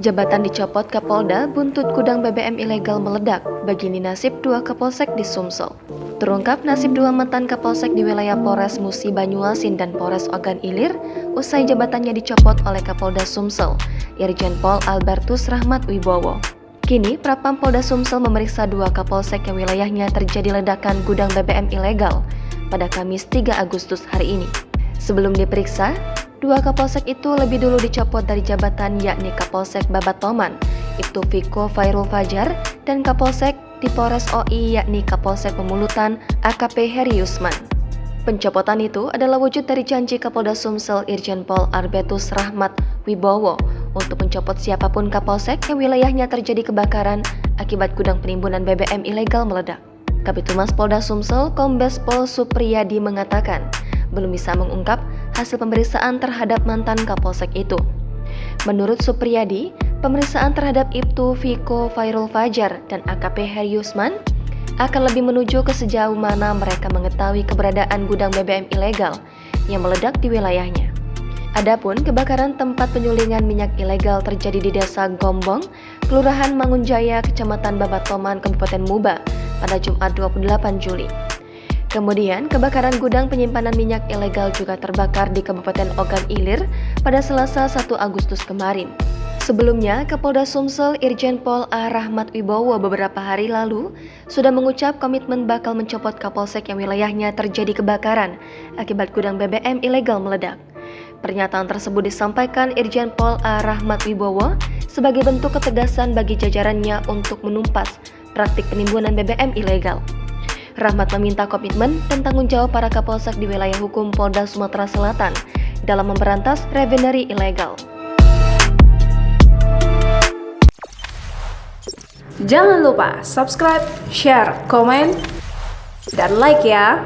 Jabatan dicopot Kapolda, buntut gudang BBM ilegal meledak. Begini nasib dua Kapolsek di Sumsel. Terungkap nasib dua mantan Kapolsek di wilayah Polres Musi Banyuasin dan Polres Ogan Ilir usai jabatannya dicopot oleh Kapolda Sumsel, Irjen Pol Albertus Rahmat Wibowo. Kini, Propam Polda Sumsel memeriksa dua Kapolsek yang wilayahnya terjadi ledakan gudang BBM ilegal pada Kamis 3 Agustus hari ini. Sebelum diperiksa, dua Kapolsek itu lebih dulu dicopot dari jabatan, yakni Kapolsek Babatoman, Ibtu Viko Fairul Fajar, dan Kapolsek di Polres OI, yakni Kapolsek Pemulutan AKP Heri Yusman. Pencopotan itu adalah wujud dari janji Kapolda Sumsel Irjen Pol Albertus Rahmat Wibowo untuk mencopot siapapun Kapolsek yang wilayahnya terjadi kebakaran akibat gudang penimbunan BBM ilegal meledak. Kabitumas Polda Sumsel Kombes Pol Supriyadi mengatakan belum bisa mengungkap hasil pemeriksaan terhadap mantan Kapolsek itu. Menurut Supriyadi, pemeriksaan terhadap Ibtu Viko Fairul Fajar dan AKP Heri Yusman akan lebih menuju ke sejauh mana mereka mengetahui keberadaan gudang BBM ilegal yang meledak di wilayahnya. Adapun kebakaran tempat penyulingan minyak ilegal terjadi di Desa Gombong, Kelurahan Mangunjaya, Kecamatan Babatoman, Kabupaten Muba pada Jumat 28 Juli. Kemudian, kebakaran gudang penyimpanan minyak ilegal juga terbakar di Kabupaten Ogan Ilir pada Selasa 1 Agustus kemarin. Sebelumnya, Kapolda Sumsel Irjen Pol A. Rahmat Wibowo beberapa hari lalu sudah mengucap komitmen bakal mencopot Kapolsek yang wilayahnya terjadi kebakaran akibat gudang BBM ilegal meledak. Pernyataan tersebut disampaikan Irjen Pol A. Rahmat Wibowo sebagai bentuk ketegasan bagi jajarannya untuk menumpas praktik penimbunan BBM ilegal. Rahmat meminta komitmen dan tanggung jawab para Kapolsek di wilayah hukum Polda Sumatera Selatan dalam memberantas refinery ilegal. Jangan lupa subscribe, share, komen, dan like ya!